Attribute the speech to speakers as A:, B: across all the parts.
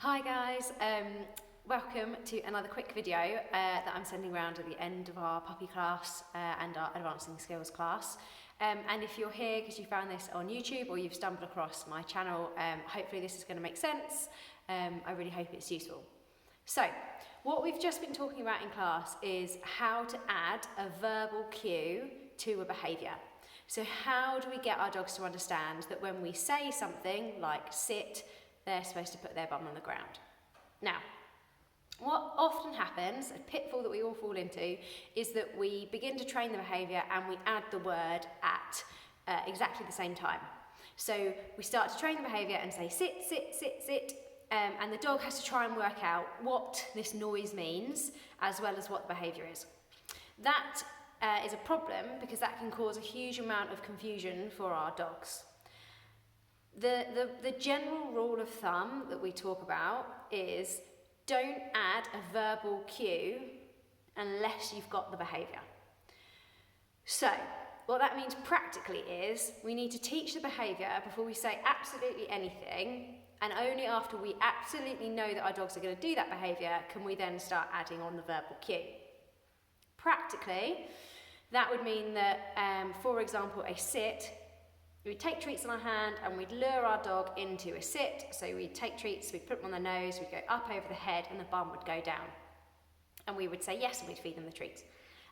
A: Hi guys, welcome to another quick video that I'm sending around at the end of our puppy class and our advancing skills class. And if you're here because you found this on YouTube or you've stumbled across my channel, hopefully this is going to make sense. I really hope it's useful. So, what we've just been talking about in class is how to add a verbal cue to a behaviour. So how do we get our dogs to understand that when we say something like sit, they're supposed to put their bum on the ground? Now, what often happens, a pitfall that we all fall into, is that we begin to train the behaviour and we add the word at exactly the same time. So we start to train the behaviour and say sit, sit, sit, sit, and the dog has to try and work out what this noise means as well as what the behaviour is. That is a problem because that can cause a huge amount of confusion for our dogs. The general rule of thumb that we talk about is don't add a verbal cue unless you've got the behaviour. So what that means practically is we need to teach the behaviour before we say absolutely anything, and only after we absolutely know that our dogs are going to do that behaviour can we then start adding on the verbal cue. Practically, that would mean that, for example, a sit, we'd take treats in our hand and we'd lure our dog into a sit. So we'd take treats, we'd put them on the nose, we'd go up over the head and the bum would go down. And we would say yes and we'd feed them the treats.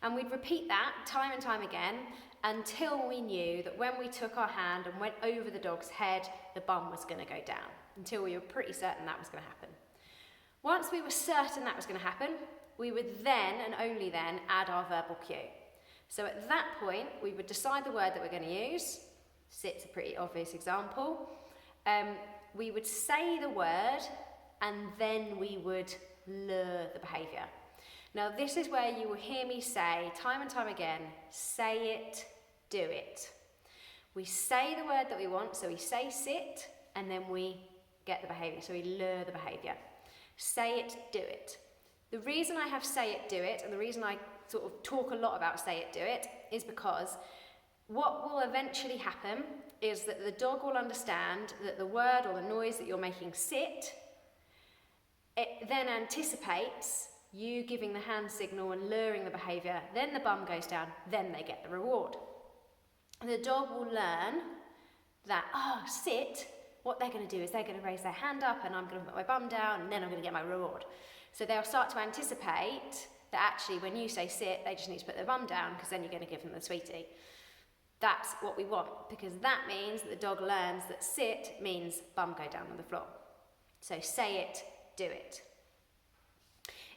A: And we'd repeat that time and time again until we knew that when we took our hand and went over the dog's head, the bum was going to go down, until we were pretty certain that was going to happen. Once we were certain that was going to happen, we would then and only then add our verbal cue. So at that point, we would decide the word that we're going to use. Sit's a pretty obvious example. We would say the word and then we would lure the behaviour. Now this is where you will hear me say time and time again, say it, do it. We say the word that we want, so we say sit and then we get the behaviour, so we lure the behaviour. Say it, do it. The reason I have say it, do it, and the reason I sort of talk a lot about say it, do it, is because what will eventually happen is that the dog will understand that the word or the noise that you're making sit, it then anticipates you giving the hand signal and luring the behaviour, then the bum goes down, then they get the reward. The dog will learn that, sit, what they're going to do is they're going to raise their hand up and I'm going to put my bum down and then I'm going to get my reward. So they'll start to anticipate that actually when you say sit, they just need to put their bum down because then you're going to give them the sweetie. That's what we want, because that means that the dog learns that sit means bum go down on the floor. So say it, do it.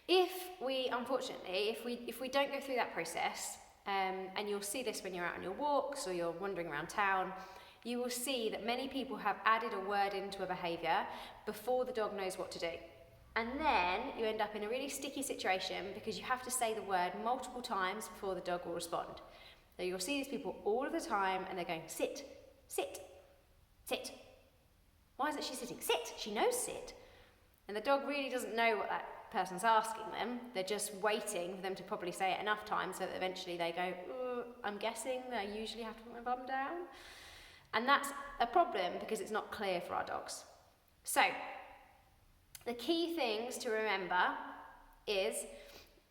A: If we don't go through that process, and you'll see this when you're out on your walks or you're wandering around town, you will see that many people have added a word into a behaviour before the dog knows what to do. And then you end up in a really sticky situation because you have to say the word multiple times before the dog will respond. So you'll see these people all of the time and they're going, sit, sit, sit. Why isn't she sitting? Sit, she knows sit. And the dog really doesn't know what that person's asking them. They're just waiting for them to probably say it enough times so that eventually they go, I'm guessing that I usually have to put my bum down. And that's a problem because it's not clear for our dogs. So, the key things to remember is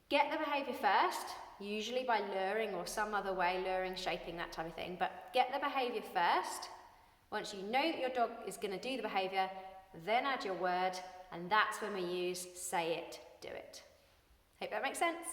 A: get the behaviour first, usually by luring or some other way, luring, shaping, that type of thing. But get the behaviour first. Once you know that your dog is going to do the behaviour, then add your word, and that's when we use say it, do it. Hope that makes sense.